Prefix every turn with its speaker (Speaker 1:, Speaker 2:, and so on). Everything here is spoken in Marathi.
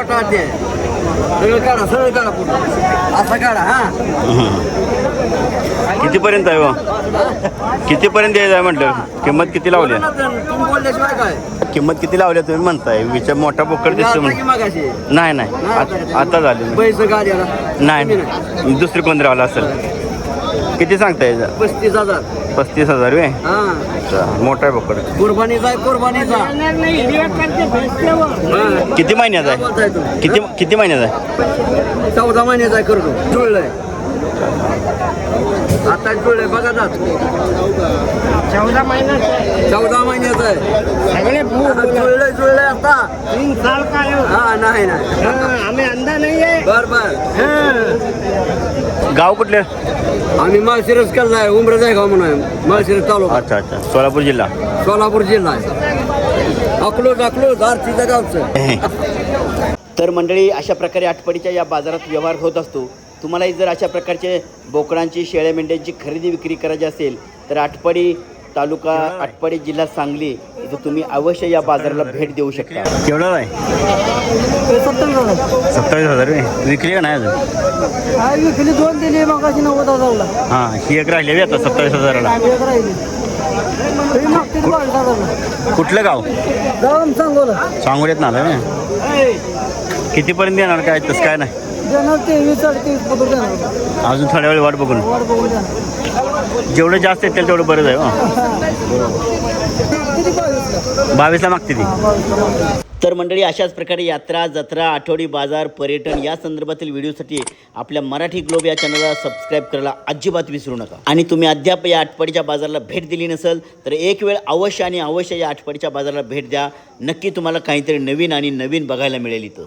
Speaker 1: मोठा हाती आहे. सरळ काढा पुढं असा काढा. हा
Speaker 2: कितीपर्यंत आहे हो? कितीपर्यंत द्यायचं आहे म्हटलं? किंमत किती लावली?
Speaker 1: तुम्ही बोलल्याशिवाय काय
Speaker 2: किंमत किती लावल्या तुम्ही म्हणताय? विचार मोठा बोकड दिसतो
Speaker 1: आता की मगाशी
Speaker 2: नाही नाही आता झाली
Speaker 1: पैसे गाड्याला
Speaker 2: नाही दुसरी कोण राहिला असेल. किती सांगताय याचं?
Speaker 1: 35,000.
Speaker 2: 35,000 वे
Speaker 1: हा
Speaker 2: मोठा आहे बोकड.
Speaker 1: कुर्बानीचा आहे कुर्बानीचा. हा.
Speaker 2: किती महिन्याचा
Speaker 1: काय
Speaker 2: आहे?
Speaker 1: बोलताय तुम्ही?
Speaker 2: किती महिन्याचा आहे?
Speaker 1: 14 महिन्याचा आहे. करतो जुळलंय आता जुळलंय बघा ना. 14 महिन्याचा आहे. जुळलंय आता. हा नाही
Speaker 3: आम्ही अंधा नाही आहे.
Speaker 1: बर बर.
Speaker 2: गाव कुठले?
Speaker 1: आम्ही माळशिरस केला आहे. उमरज आहे गाव म्हणून आहे. माळशिरस तालुका
Speaker 2: अच्छा अच्छा सोलापूर जिल्हा.
Speaker 1: सोलापूर जिल्हा आहे. अकलूज आरतीच्या गावचं.
Speaker 2: तर मंडळी अशा प्रकारे आटपाडीच्या या बाजारात व्यवहार होत असतो. तुम्हालाही जर अशा प्रकारचे बोकडांची शेळ्या मेंढ्यांची खरेदी विक्री करायची असेल तर आटपाडी तालुका आटपाडी जिल्हा सांगली इथं तुम्ही अवश्य या बाजाराला भेट देऊ शकता. केवढा आहे? 27,000 विक्री का नाही अजून?
Speaker 3: विकली 2 दिली मग 90,000ला.
Speaker 2: हां ही एक राहिली आता 27,000ला. कुठलं गाव? सांगोल्यात ना आलं ना. कितीपर्यंत येणार काय तसं काय नाही?
Speaker 3: देणार 23-23 देणार.
Speaker 2: अजून थोड्या वेळ वाट बघून.
Speaker 3: वाट बघून देणार.
Speaker 2: जेवढं जास्त येतील तेवढं बरंच आहे.
Speaker 3: किती 22
Speaker 2: 22ला मागते ती.
Speaker 3: हा 22.
Speaker 2: तर मंडळी अशाच प्रकारे यात्रा जत्रा आठवडी बाजार पर्यटन या संदर्भातील व्हिडिओसाठी आपल्या मराठी ग्लोब या चॅनलला सबस्क्राईब करायला अजिबात विसरू नका. आणि तुम्ही अद्याप या आटपाडीच्या बाजाराला भेट दिली नसेल तर एक वेळ अवश्य आणि अवश्य या आटपाडीच्या बाजाराला भेट द्या. नक्की तुम्हाला काहीतरी नवीन आणि नवीन बघायला मिळेल इथं.